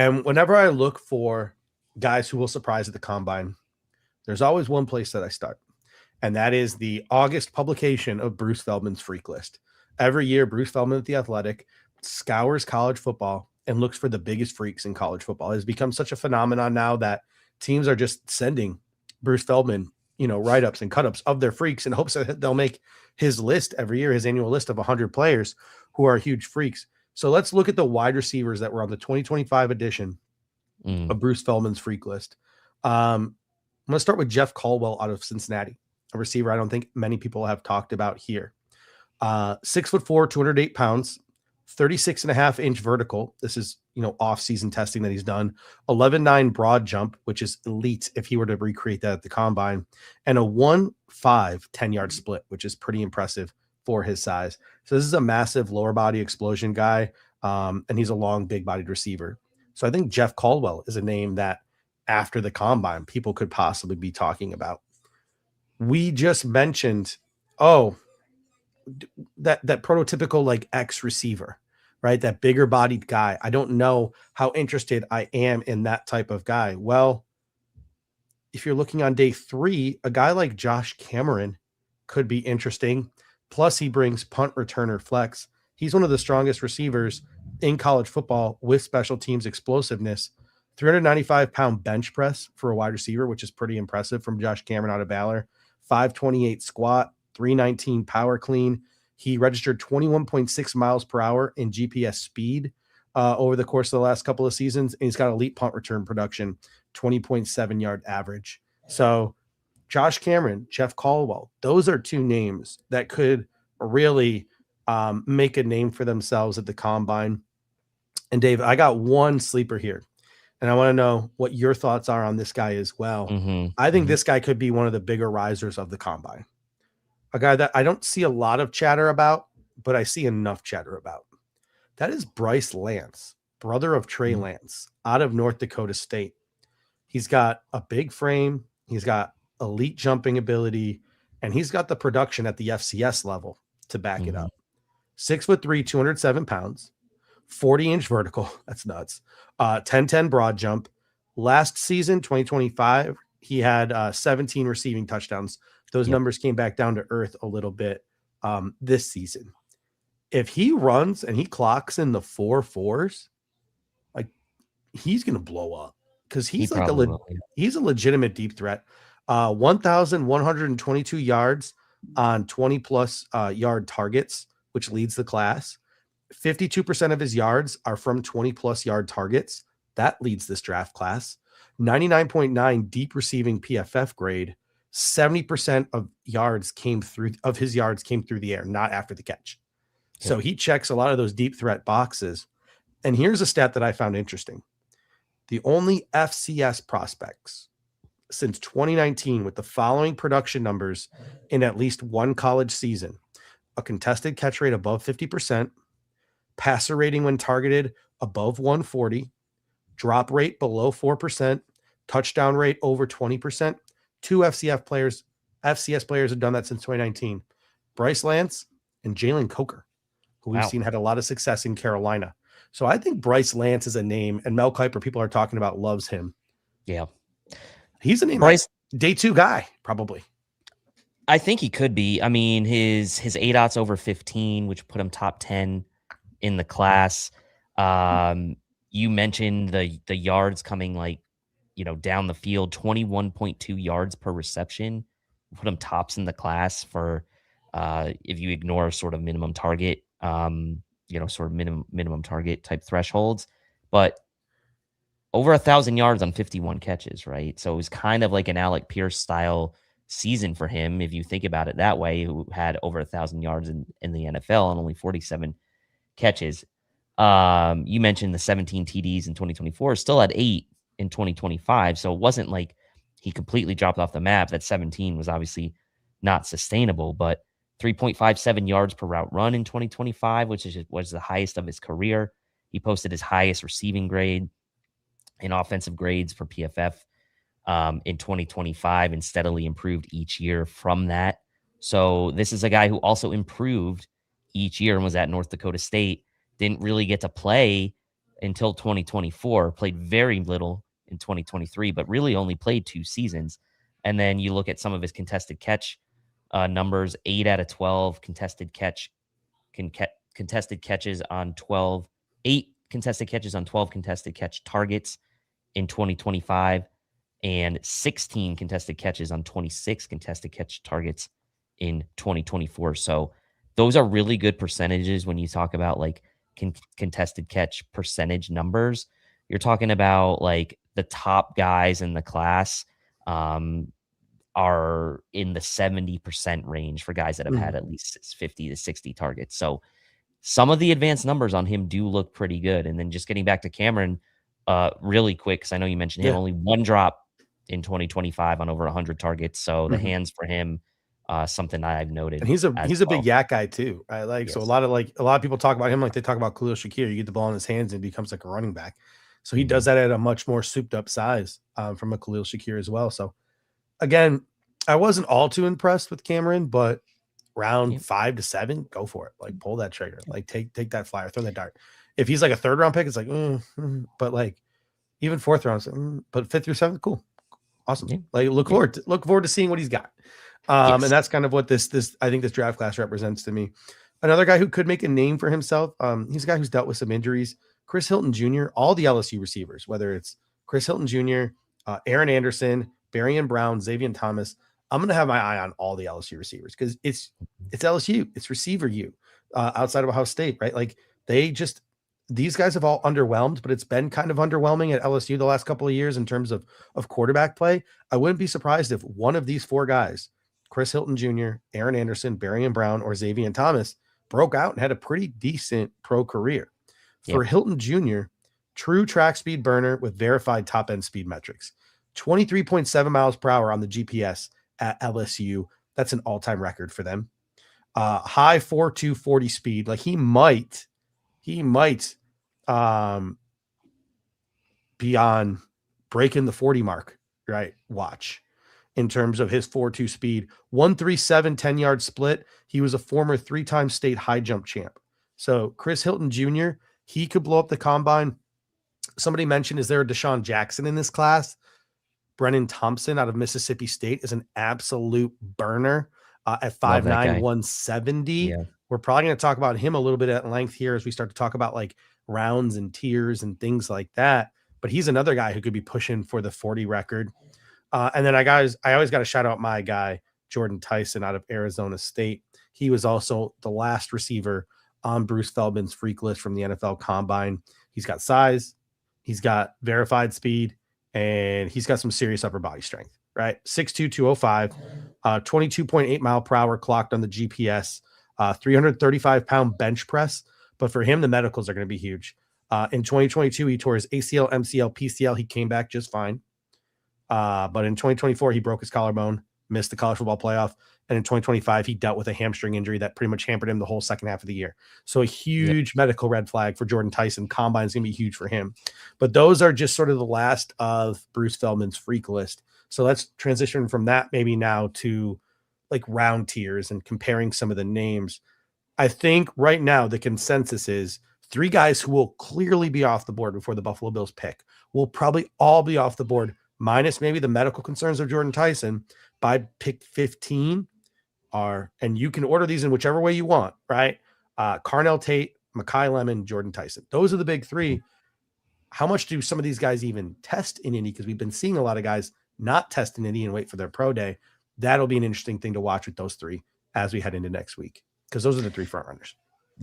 And whenever I look for guys who will surprise at the combine, there's always one place that I start, and that is the August publication of Bruce Feldman's Freak List. Every year, Bruce Feldman at The Athletic scours college football and looks for the biggest freaks in college football. It has become such a phenomenon now that teams are just sending Bruce Feldman, write-ups and cut-ups of their freaks in hopes that they'll make his list every year, his annual list of 100 players who are huge freaks. So let's look at the wide receivers that were on the 2025 edition of Bruce Feldman's Freak List. I'm going to start with Jeff Caldwell out of Cincinnati, a receiver I don't think many people have talked about here. 6'4", 208 pounds, 36.5-inch vertical. This is, off-season testing that he's done. 11.9 broad jump, which is elite if he were to recreate that at the combine. And a 1.5 10-yard split, which is pretty impressive for his size. So this is a massive lower body explosion guy, and he's a long, big-bodied receiver. So I think Jeff Caldwell is a name that after the combine, people could possibly be talking about. We just mentioned, that prototypical like X receiver, right? That bigger bodied guy. I don't know how interested I am in that type of guy. Well, if you're looking on day 3, a guy like Josh Cameron could be interesting. Plus he brings punt returner flex. He's one of the strongest receivers in college football with special teams explosiveness. 395-pound bench press for a wide receiver, which is pretty impressive from Josh Cameron out of Baylor. 528 squat, 319 power clean. He registered 21.6 miles per hour in GPS speed over the course of the last couple of seasons. And he's got elite punt return production, 20.7 yard average. So Josh Cameron, Jeff Caldwell, those are two names that could really make a name for themselves at the combine. And Dave, I got one sleeper here, and I want to know what your thoughts are on this guy as well. I think this guy could be one of the bigger risers of the combine. A guy that I don't see a lot of chatter about, but I see enough chatter about. That is Bryce Lance, brother of Trey Lance, out of North Dakota State. He's got a big frame. He's got elite jumping ability, and he's got the production at the FCS level to back it up. 6'3", 207 pounds, 40-inch vertical. That's nuts. 10-10 broad jump. Last season, 2025, he had 17 receiving touchdowns. Those numbers came back down to earth a little bit this season. If he runs and he clocks in the 4.4s, like he's going to blow up because he's he's a legitimate deep threat. 1,122 yards on 20-plus yard targets, which leads the class. 52% of his yards are from 20-plus yard targets. That leads this draft class. 99.9 deep receiving PFF grade. 70% of his yards came through the air, not after the catch. So he checks a lot of those deep threat boxes. And here's a stat that I found interesting. The only FCS prospects since 2019 with the following production numbers in at least one college season: a contested catch rate above 50%, passer rating when targeted above 140, drop rate below 4%, touchdown rate over 20%. 2 FCS players have done that since 2019. Bryce Lance and Jalen Coker, who we've seen had a lot of success in Carolina. So I think Bryce Lance is a name, and Mel Kiper, people are talking about, loves him. Yeah. He's a name. Bryce, day 2 guy, probably. I think he could be. I mean, his ADOT's over 15, which put him top 10 in the class. You mentioned the yards coming down the field, 21.2 yards per reception, put him tops in the class for if you ignore sort of minimum target, sort of minimum target type thresholds, but over 1,000 yards on 51 catches, right? So it was kind of like an Alec Pierce style season for him, if you think about it that way, who had over 1,000 yards in the NFL and only 47 catches. You mentioned the 17 TDs in 2024, still had 8 in 2025. So it wasn't like he completely dropped off the map. That 17 was obviously not sustainable, but 3.57 yards per route run in 2025, which was the highest of his career. He posted his highest receiving grade in offensive grades for PFF in 2025 and steadily improved each year from that. So this is a guy who also improved each year and was at North Dakota State. Didn't really get to play until 2024, played very little in 2023, but really only played 2 seasons. And then you look at some of his contested catch numbers, 8 out of 12 contested catches on 12, 8 contested catches on 12 contested catch targets in 2025, and 16 contested catches on 26 contested catch targets in 2024. So those are really good percentages when you talk about like contested catch percentage numbers. You're talking about like the top guys in the class are in the 70% range for guys that have had Mhm. at least 50 to 60 targets. So some of the advanced numbers on him do look pretty good. And then just getting back to Cameron, really quick, because I know you mentioned him, Yeah. only 1 drop in 2025 on over 100 targets. So the Mhm. hands for him, something I've And noted he's a as he's a big well. yak guy too. Right? So Yes. a lot of people talk about him like they talk about Khalil Shakir. You get the ball in his hands and he becomes like a running back. So he does Mhm. that at a much more souped up size from a Khalil Shakir as well. So again, I wasn't all too impressed with Cameron, but round Yeah. 5 to 7, go for it. Like pull that trigger. Like take that flyer, throw that dart. If he's like a third round pick, it's like, but like even fourth round, but fifth through seventh, cool, awesome. Yeah. Like Yeah. look forward to seeing what he's got. And Yes. that's kind of what this I think this draft class represents to me. Another guy who could make a name for himself. He's a guy who's dealt with some injuries. Chris Hilton Jr. All the LSU receivers, whether it's Chris Hilton Jr., Aaron Anderson, Barry Brown, Xavier Thomas. I'm gonna have my eye on all the LSU receivers because it's LSU, it's receiver U outside of Ohio State, right? Like they just these guys have all underwhelmed, but it's been kind of underwhelming at LSU the last couple of years in terms of quarterback play. I wouldn't be surprised if one of these 4 guys, Chris Hilton Jr., Aaron Anderson, Barry Brown, or Xavier Thomas, broke out and had a pretty decent pro career. For Yep. Hilton Jr., true track speed burner with verified top end speed metrics, 23.7 miles per hour on the GPS at LSU. That's an all time record for them. High 4.240 speed. Like he might um, be on breaking the 40 mark, right? Watch in terms of his 4.2 speed. 137 10-yard split. He was a former 3-time state high jump champ. So Chris Hilton Jr., he could blow up the combine. Somebody mentioned, is there a Deshaun Jackson in this class? Brennan Thompson out of Mississippi State is an absolute burner at Love 5'9", that guy. 170. Yeah. We're probably going to talk about him a little bit at length here as we start to talk about like rounds and tiers and things like that. But he's another guy who could be pushing for the 40 record. And then I always got to shout out my guy, Jordan Tyson out of Arizona State. He was also the last receiver on Bruce Feldman's freak list from the NFL Combine. He's got size, he's got verified speed, and he's got some serious upper body strength, right? 6'2", 205, 22.8 mile per hour clocked on the GPS, 335-pound bench press. But for him, the medicals are going to be huge. In 2022, he tore his ACL, MCL, PCL. He came back just fine. But in 2024, he broke his collarbone, missed the college football playoff. And in 2025, he dealt with a hamstring injury that pretty much hampered him the whole second half of the year. So a Yep. huge medical red flag for Jordan Tyson. Combine is going to be huge for him. But those are just sort of the last of Bruce Feldman's freak list. So let's transition from that maybe now to like round tiers and comparing some of the names. I think right now the consensus is 3 guys who will clearly be off the board before the Buffalo Bills pick will probably all be off the board, minus maybe the medical concerns of Jordan Tyson by pick 15 are, and you can order these in whichever way you want, right? Carnell Tate, Makai Lemon, Jordan Tyson. Those are the big 3. How much do some of these guys even test in Indy? Because we've been seeing a lot of guys not test in Indy and wait for their pro day. That'll be an interesting thing to watch with those 3 as we head into next week, because those are the 3 front runners.